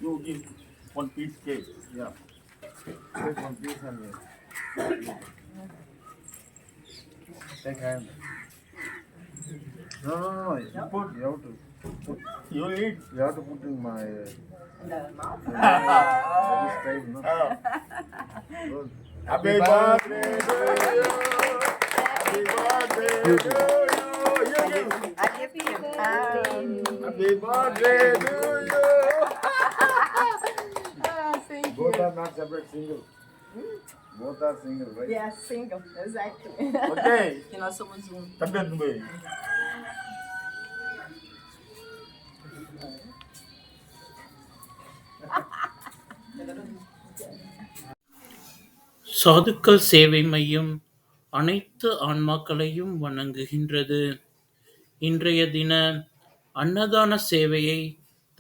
You give one piece cake. Yeah. Take one piece and take hand. No. You put. You have to. You eat. You have to put in my. This time, no. Good. Happy birthday to you. Happy birthday to you. Happy birthday to you. Both are not separate, single. Both are single, right? Yes, single, exactly. Okay. Que nós somos um. Tá vendo bem? சாதுக்கள் சேவை மையம் அனைத்து ஆன்மாக்களையும் வணங்குகின்றது. இன்றைய தின அன்னதான சேவையை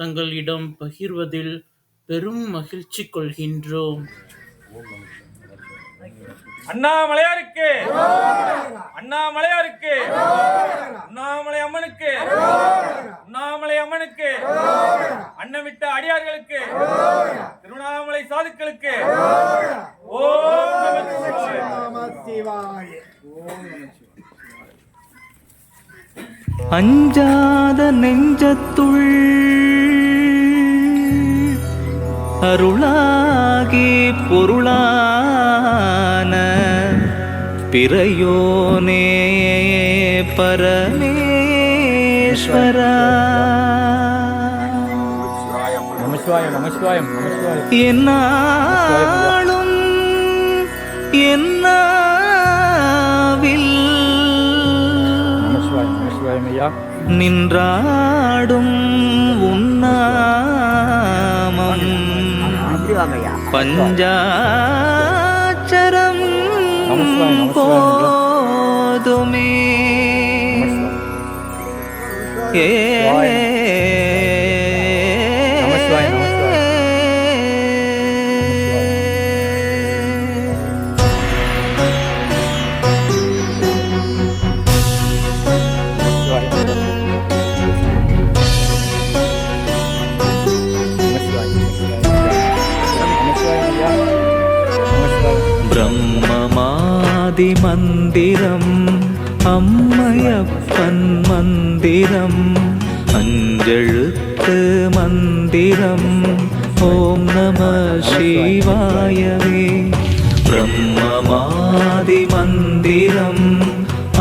தங்களிடம் பகிர்வதில் பெரும் மகிழ்ச்சி கொள்கின்றோம். அண்ணாமலையாருக்கு, அண்ணாமலையாருக்கு, அண்ணாமலை அம்மனுக்கு, அண்ணாமலை அம்மனுக்கு, அன்னமிட்ட அடியார்களுக்கு, திருவண்ணாமலை சாதுக்களுக்கு ஓம் நம சிவாய. அஞ்சாத நெஞ்சத்துள் அருளாகி பொருளான பிறையோனே பரமேஸ்வரா என்னாலும் என்னாவில் நின்றாடும் உன்னாமம் பஞ்சாட்சரம் போதுமே. பிரம்மமாதி மந்திரம் அம்மையப்பன் மந்திரம் அஞ்செழுத்து மந்திரம் ஓம் நம சிவாயவே. பிரம்மமாதி மந்திரம்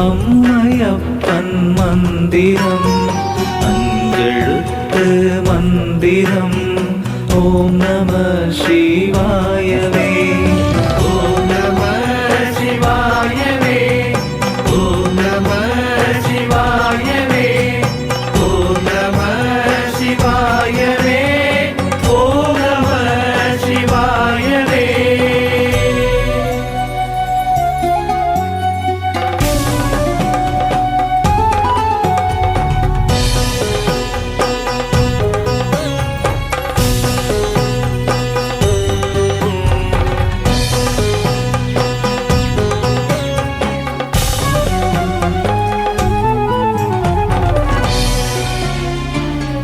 அம்மையப்பன் மந்திரம் அஞ்செழுத்து மந்திரம் ஓம் நம சிவாயவே. ஓம் நம சிவாயவே. ஓம் நம சிவாயவே. ஓம் நம சிவாயவே. ஓம் நம சிவாயவே.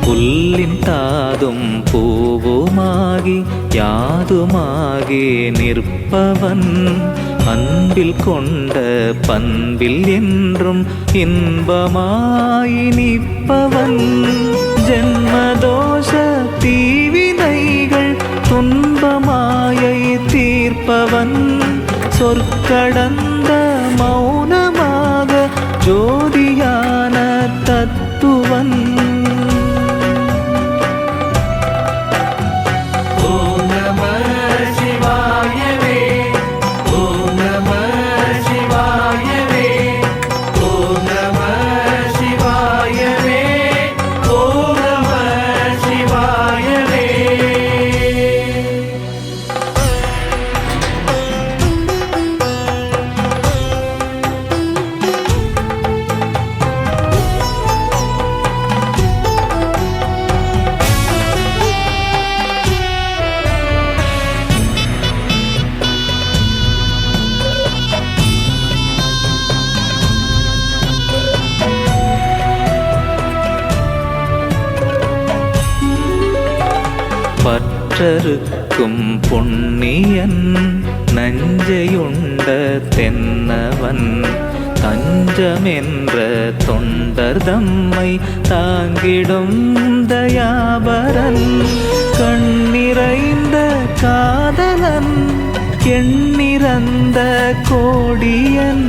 புல்லின் தாதும் பூவுமாகி யாதுமாகி நிற்பவன் அன்பில் கொண்ட பண்பில் என்றும் இன்பமாய் நிற்பவன் ஜென்மதோஷ தீவினைகள் துன்பமாயை தீர்ப்பவன் சொற்கடந்த மௌனமாக ஜோதியான தத்துவன் நற்றருக்கும் புண்ணியன் நஞ்சையுண்ட தென்னவன் தஞ்சமென்ற தொண்டர் தம்மை தாங்கிடும் தயாபரன் கண்ணிறைந்த காதலன் எண்ணிறந்த கோடியன்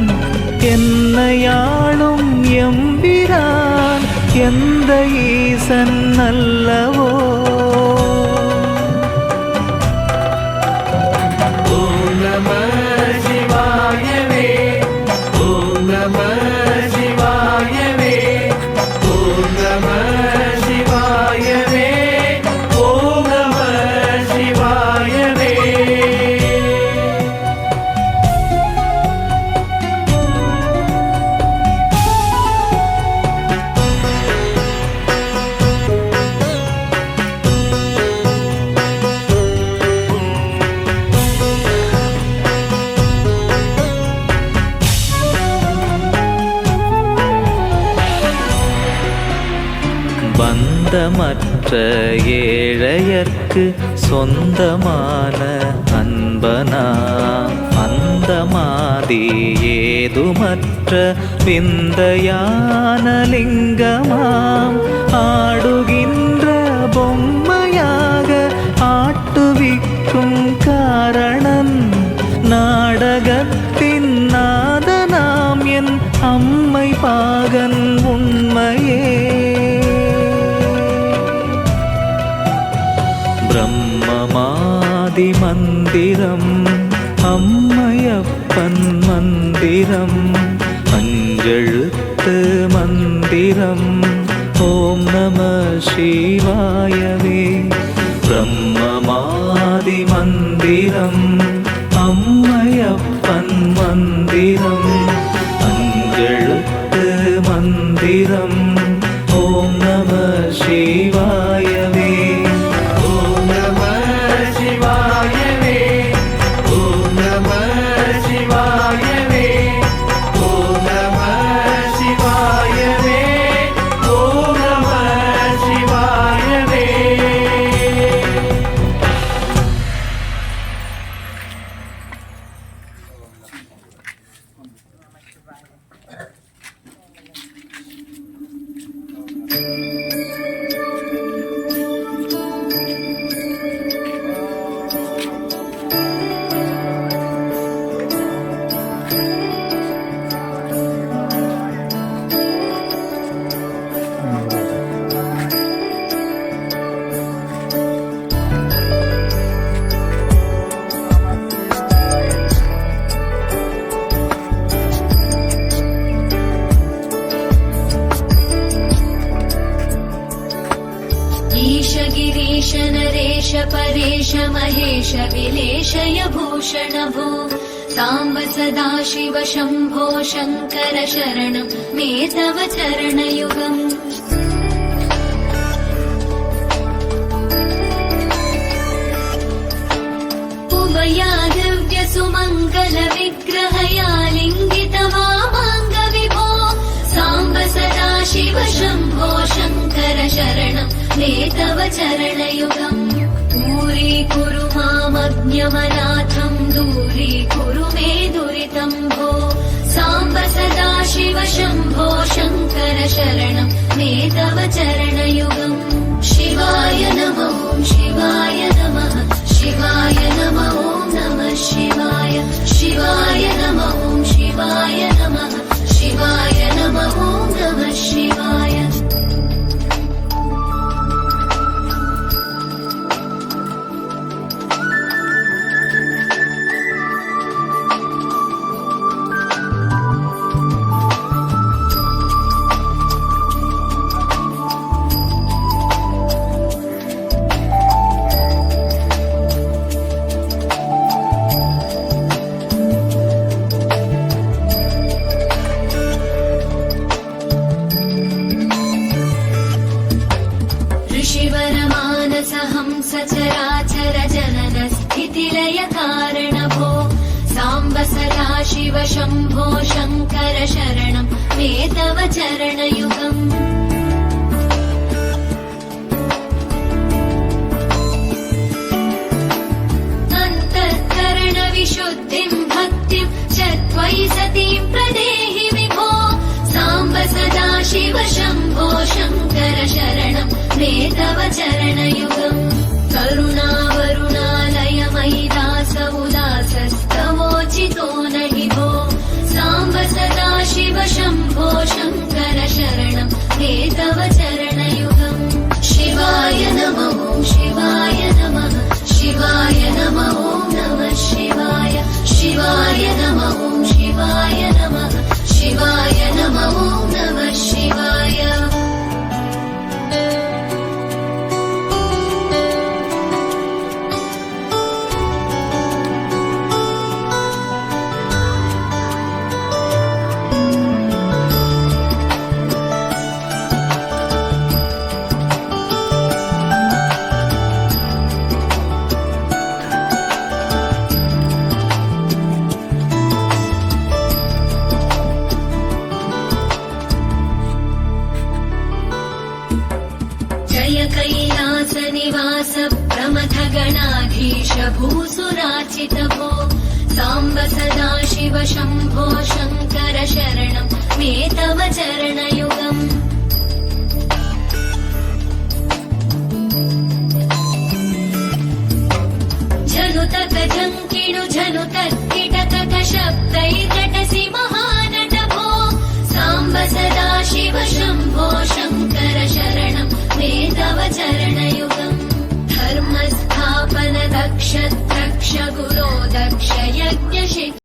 என்னையாளும் எம்பிரான் எந்த ஈசன் அல்லவோ. ஓம் நம சிவாயவே, ஓம் நம சிவாயவே, ஓம் நம சிவாயவே, ஓம் நம சிவாயவே. பந்தமற்ற ஏழையர்க்கு சொந்தமான அன்பனா அந்தமாதி ஏதுமற்ற விந்தையான லிங்கமாம் ஆடுகின்ற பொம்மையாக ஆட்டுவிக்கும் காரணன் நாடகத்தின் நாதனாம் என் அம்மை பாகன் உண்மையே. பிரம்மமாதி மந்திரம் அம்மையப்பன் மந்திரம் அஞ்செழுத்து மந்திரம் ஓம் நம சிவாயவே. பிரம்மமாதி மந்திரம் அம்மையப்பன் மந்திரம் அஞ்செழுத்து மந்திரம் ஓம் நம சிவாயவே. ஓம் நம சிவாயவே, ஓம் நம சிவாயவே, ஓம் நம சிவாயவே, ஓம் நம சிவாயவே. गिरीश नरेश परेश महेश विलेशय भूषण भो साम्ब सदा शिव शम्भो शङ्कर शरणं मे तव चरणयुगम्। उभया दिव्य सुमङ्गल विग्रहया लिङ्गित वामाङ्ग विभो साम्ब सदा शिव शम्भो शङ्कर शरणं मे तव चरणयुगम्। दूरीकुरु मामज्ञमनाथं दूरीकुरु मे दुरितं भो साम्ब सदा शिव शम्भो शङ्कर शरणं मे तव चरणयुगम्। शिवाय नमः शिवाय नमः शिवाय नमः नमः शिवाय शिवाय नमः शिवाय नमः शिवाय नमः नमः शिवाय। सचराचर जनन स्थितिलय कारण भो साम्ब सदा शिव शम्भो शङ्कर शरणं मे तव चरणयुगम्। मयि सतीं प्रदेहि विभो साम्ब सदा शिव शम्भो शङ्कर शरणं मे तव चरणयुगम् करुणावरुणालय मयि दास उदासस्तवोचितो नहि भो साम्ब सदा शिव शम्भो शङ्कर शरणं मे तव चरणयुगम् शिवाय नमः शिवाय नमः शिवाय नमः नमः शिवाय शिवाय नमः शिवाय नमः शिवाय नमः नमः शिवाय जय कैलास निवास प्रमथ गणाधीश भूसुराचित भो साम्ब सदा शिव शम्भो शङ्कर शरणं मे तव चरणयुगम् झनुतक झङ्किणु झनुतक्किटतट शब्दैर्घटसि महानट भो साम्ब सदा शिव शम्भो शङ्कर